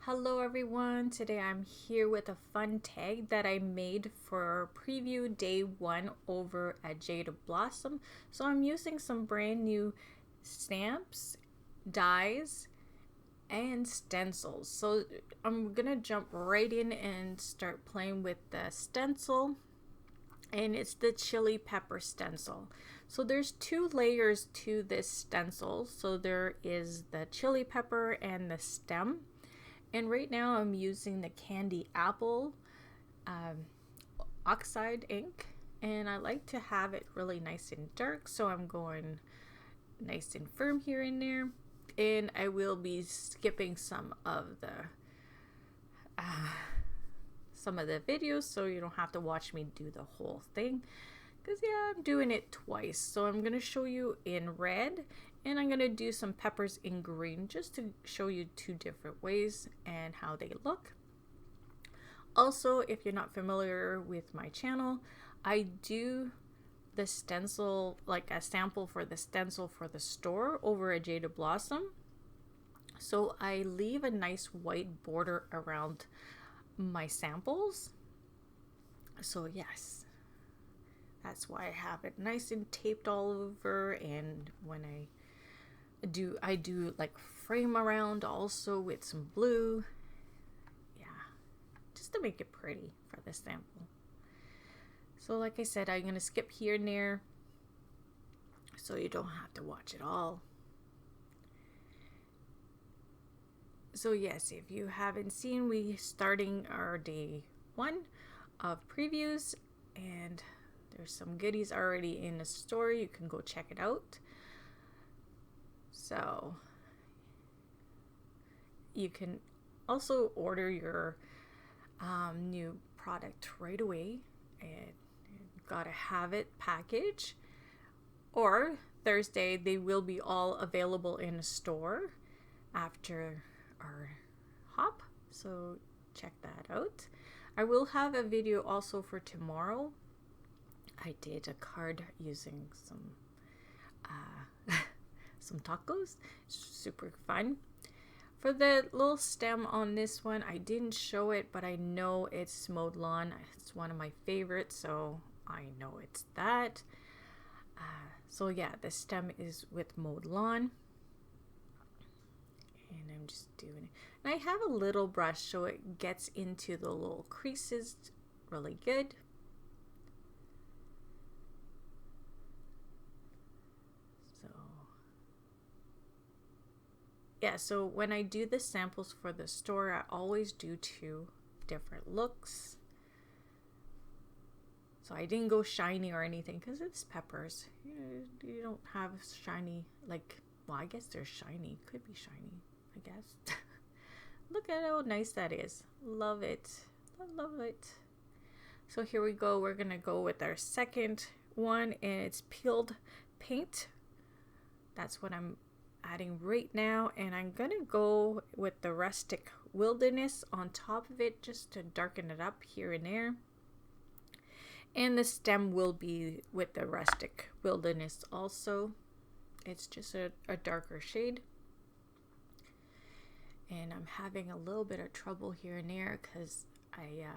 Hello everyone, today I'm here with a fun tag that I made for preview day 1 over at Jaded Blossom. So I'm using some brand new stamps, dies, and stencils. So I'm gonna jump right in and start playing with the stencil, and it's the chili pepper stencil. So there's 2 layers to this stencil. So there is the chili pepper and the stem. And right now I'm using the candy apple oxide ink, and I like to have it really nice and dark, so I'm going nice and firm here and there. And I will be skipping some of the videos, so you don't have to watch me do the whole thing, because yeah, I'm doing it twice. So I'm going to show you in red, and I'm going to do some peppers in green just to show you 2 different ways and how they look. Also, if you're not familiar with my channel, I do the stencil, like a sample for the stencil for the store over at Jaded Blossom. So I leave a nice white border around my samples. So yes, that's why I have it nice and taped all over. And when I do like frame around also with some blue, yeah, just to make it pretty for the sample. So like I said, I'm gonna skip here and there so you don't have to watch it all. So yes, if you haven't seen, we starting our day 1 of previews, and there's some goodies already in the store. You can go check it out. So you can also order your new product right away, and you've got to have it packaged. Or Thursday, they will be all available in a store after our hop. So check that out. I will have a video also for tomorrow. I did a card using some tacos. Super fun. For the little stem on this one, I didn't show it, but I know it's mowed lawn. It's one of my favorites, so I know it's that. So yeah, the stem is with mowed lawn. And I'm just doing it. And I have a little brush so it gets into the little creases really good. Yeah, so when I do the samples for the store, I always do 2 different looks. So I didn't go shiny or anything because it's peppers. You don't have shiny, like, well, I guess they're shiny. Could be shiny, I guess. Look at how nice that is. Love it. I love it. So here we go. We're going to go with our second one, and it's peeled paint. That's what I'm adding right now, and I'm gonna go with the rustic wilderness on top of it just to darken it up here and there. And the stem will be with the rustic wilderness also. It's just a darker shade. And I'm having a little bit of trouble here and there because I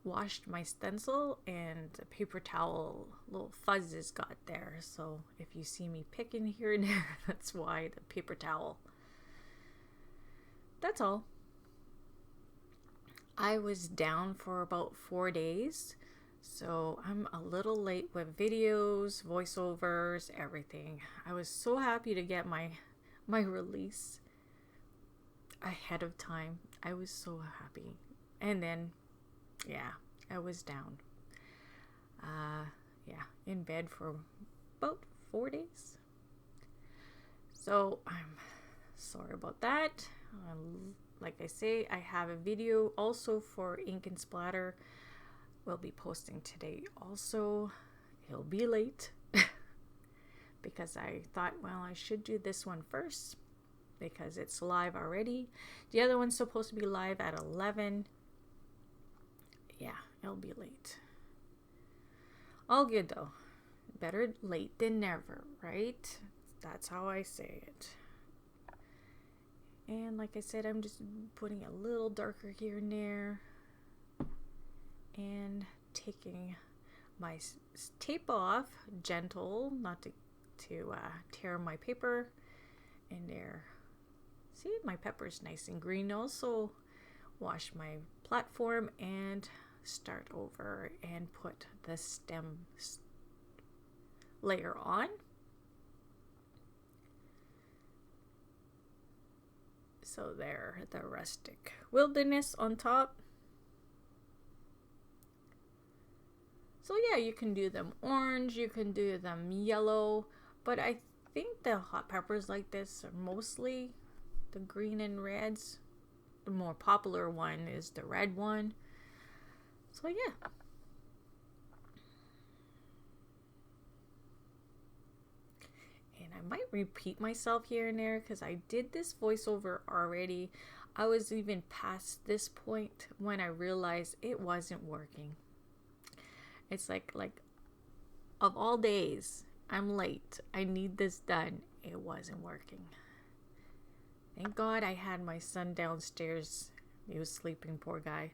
washed my stencil and the paper towel little fuzzes got there. So if you see me picking here and there, that's why, the paper towel. That's all. I was down for about 4 days, so I'm a little late with videos, voiceovers, everything. I was so happy to get my release ahead of time. I was so happy. And then yeah, I was down. Yeah, in bed for about 4 days. So I'm sorry about that. Like I say, I have a video also for Ink and Splatter. We'll be posting today also. It'll be late because I thought, well, I should do this one first because it's live already. The other one's supposed to be live at 11. Yeah, it'll be late. All good though. Better late than never, right? That's how I say it. And like I said, I'm just putting a little darker here and there. And taking my tape off, gentle, not to tear my paper. And there. See, my pepper's nice and green. Also, wash my platform and start over and put the stem layer on. So there, the rustic wilderness on top. So yeah, you can do them orange, you can do them yellow, but I think the hot peppers like this are mostly the green and reds. The more popular one is the red one. So yeah. And I might repeat myself here and there because I did this voiceover already. I was even past this point when I realized it wasn't working. It's like of all days, I'm late. I need this done. It wasn't working. Thank God I had my son downstairs. He was sleeping, poor guy.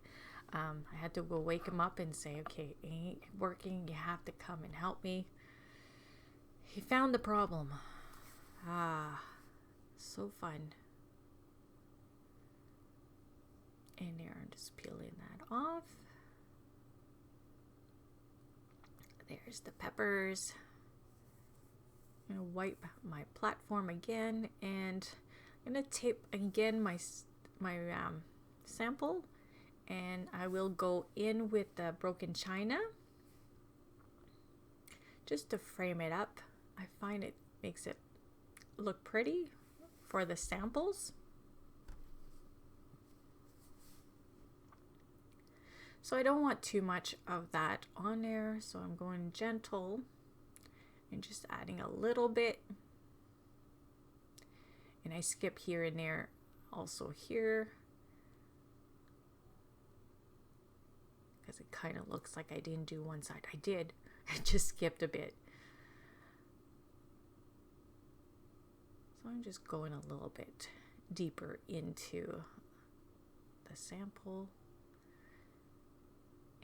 I had to go wake him up and say, okay, it ain't working. You have to come and help me. He found the problem. So fun. And there, I'm just peeling that off. There's the peppers. I'm going to wipe my platform again, and I'm going to tape again my sample, and I will go in with the broken china just to frame it up. I find it makes it look pretty for the samples. So I don't want too much of that on there, so I'm going gentle and just adding a little bit. And I skip here and there, also here, because it kind of looks like I didn't do one side. I did. I just skipped a bit. So I'm just going a little bit deeper into the sample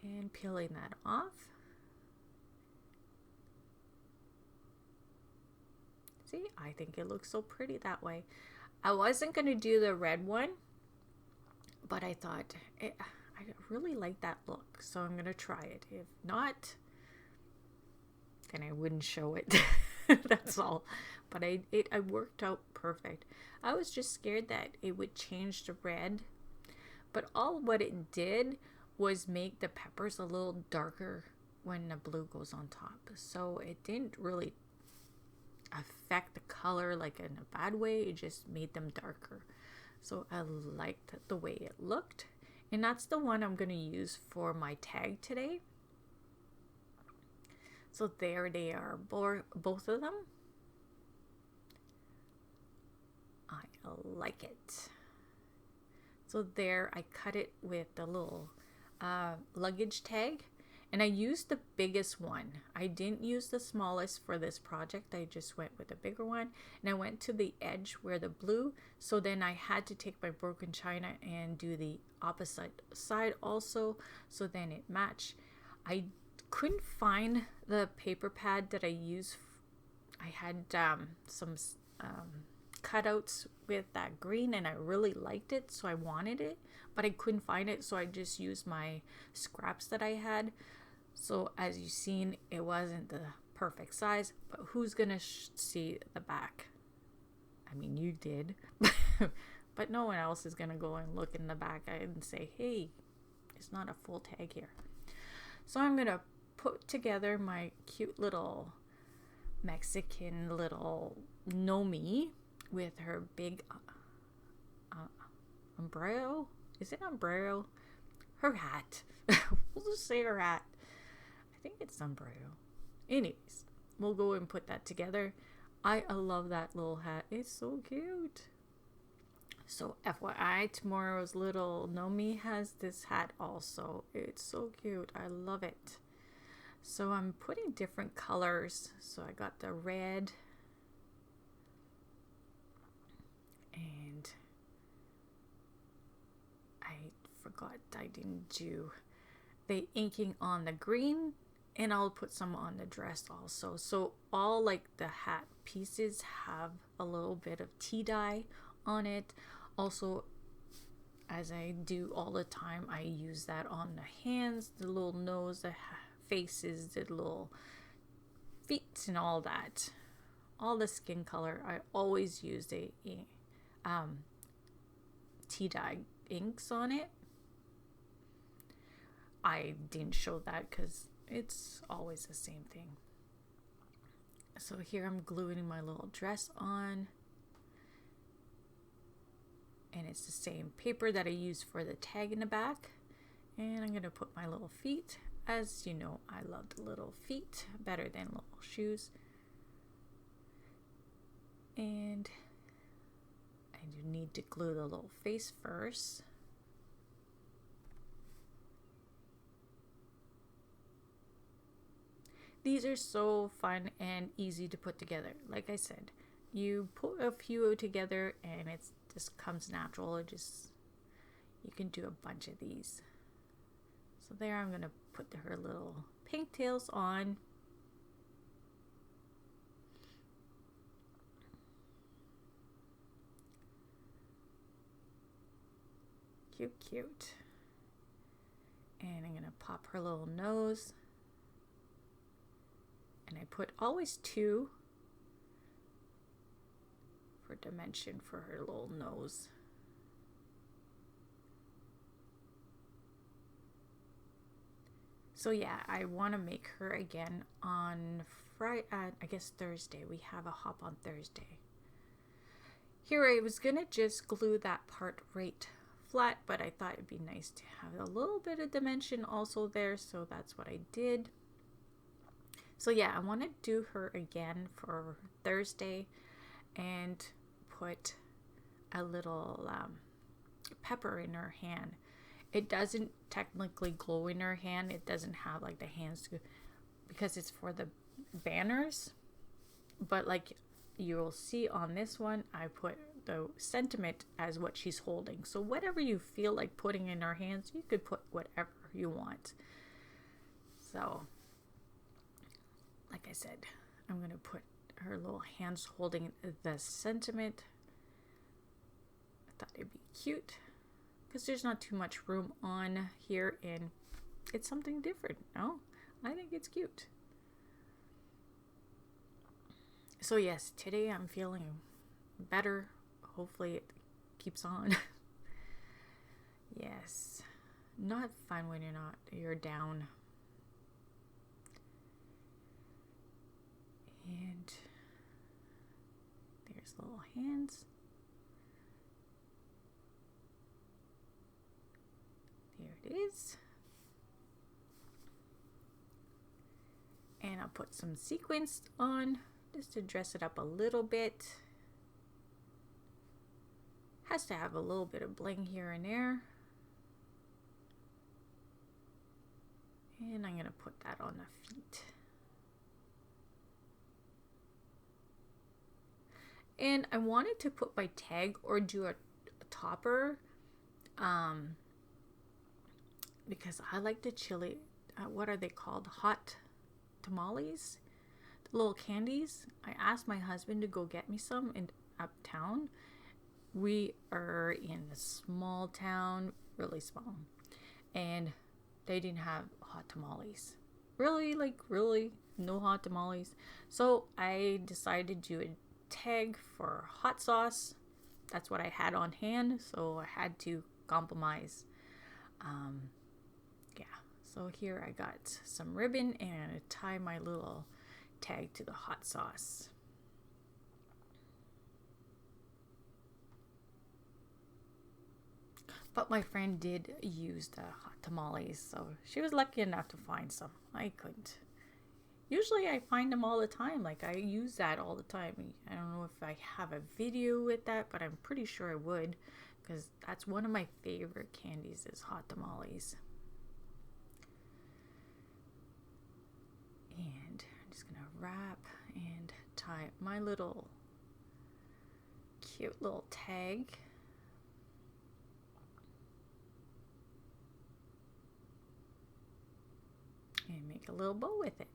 and peeling that off. See, I think it looks so pretty that way. I wasn't going to do the red one, but I thought I really like that look, so I'm going to try it. If not, then I wouldn't show it. That's all. But I worked out perfect. I was just scared that it would change the red, but all what it did was make the peppers a little darker when the blue goes on top. So it didn't really affect the color like in a bad way. It just made them darker. So I liked the way it looked. And that's the one I'm going to use for my tag today. So there they are, both of them. I like it. So there I cut it with the little luggage tag, and I used the biggest one. I didn't use the smallest for this project. I just went with the bigger one, and I went to the edge where the blue, so then I had to take my broken china and do the opposite side also, so then it matched. I couldn't find the paper pad that I used. I had some cutouts with that green, and I really liked it, so I wanted it, but I couldn't find it, so I just used my scraps that I had. So as you've seen, it wasn't the perfect size, but who's gonna see the back? I mean, you did, but no one else is gonna go and look in the back and say, hey, it's not a full tag here. So I'm gonna put together my cute little Mexican little Nomi with her big umbrella. Is it umbrella? Her hat. We'll just say her hat. I think it's sombrero. Anyways, we'll go and put that together. I love that little hat. It's so cute. So FYI, tomorrow's little Nomi has this hat also. It's so cute. I love it. So I'm putting different colors. So I got the red and forgot I didn't do the inking on the green, and I'll put some on the dress also. So all like the hat pieces have a little bit of tea dye on it. Also, as I do all the time, I use that on the hands, the little nose, the faces, the little feet, and all that. All the skin color, I always use the tea dye inks on it. I didn't show that because it's always the same thing. So here I'm gluing my little dress on, and it's the same paper that I used for the tag in the back. And I'm gonna put my little feet. As you know, I love the little feet better than little shoes. And I do need to glue the little face first. These are so fun and easy to put together. Like I said, you put a few together and it just comes natural. You can do a bunch of these. So there, I'm gonna put her little pigtails on. Cute, cute. And I'm gonna pop her little nose. And I put always 2 for dimension for her little nose. So yeah, I want to make her again on Friday, I guess Thursday. We have a hop on Thursday. Here I was gonna just glue that part right flat, but I thought it'd be nice to have a little bit of dimension also there, so that's what I did. So yeah, I want to do her again for Thursday and put a little pepper in her hand. It doesn't technically glow in her hand. It doesn't have like the hands because it's for the banners. But like you'll see on this one, I put the sentiment as what she's holding. So whatever you feel like putting in her hands, you could put whatever you want. So like I said, I'm going to put her little hands holding the sentiment. I thought it'd be cute because there's not too much room on here and it's something different. No, I think it's cute. So yes, today I'm feeling better. Hopefully it keeps on. Yes, not fun when you're down. And there's little hands. There it is. And I'll put some sequins on just to dress it up a little bit. Has to have a little bit of bling here and there. And I'm going to put that on the feet. And I wanted to put my tag or do a topper because I like the chili, what are they called? Hot tamales? The little candies. I asked my husband to go get me some in uptown. We are in a small town, really small, and they didn't have hot tamales. Really, no hot tamales. So I decided to do a tag for hot sauce. That's what I had on hand, so I had to compromise. Yeah, so here I got some ribbon and I tie my little tag to the hot sauce. But my friend did use the hot tamales, so she was lucky enough to find some. I couldn't. Usually I find them all the time. Like I use that all the time. I don't know if I have a video with that, but I'm pretty sure I would because that's one of my favorite candies is hot tamales. And I'm just gonna wrap and tie my little cute little tag. and make a little bow with it.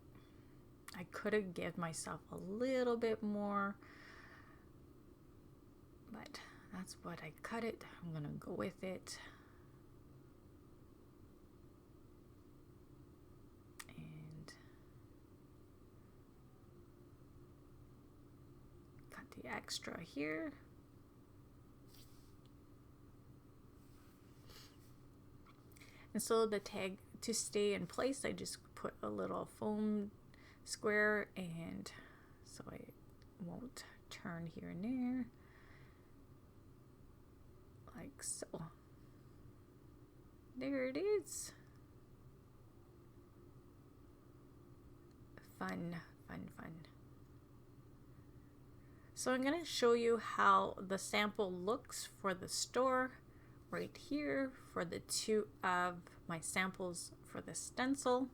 I could have given myself a little bit more, but that's what I cut it. I'm gonna go with it. And cut the extra here. And so the tag, to stay in place, I just put a little foam square, and so I won't turn here and there, like so. There it is. Fun, fun, fun. So I'm going to show you how the sample looks for the store right here for the two of my samples for the stencil,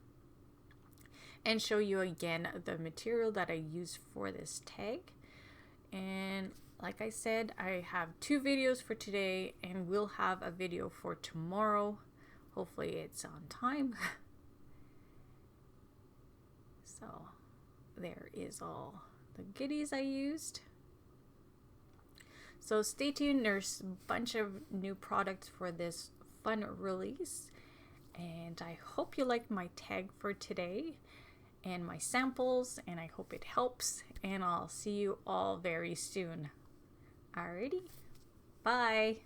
and show you again the material that I used for this tag. And like I said, I have 2 videos for today, and we'll have a video for tomorrow. Hopefully it's on time. So there is all the goodies I used. So stay tuned, there's a bunch of new products for this fun release, and I hope you liked my tag for today and my samples, and I hope it helps, and I'll see you all very soon. Alrighty, bye.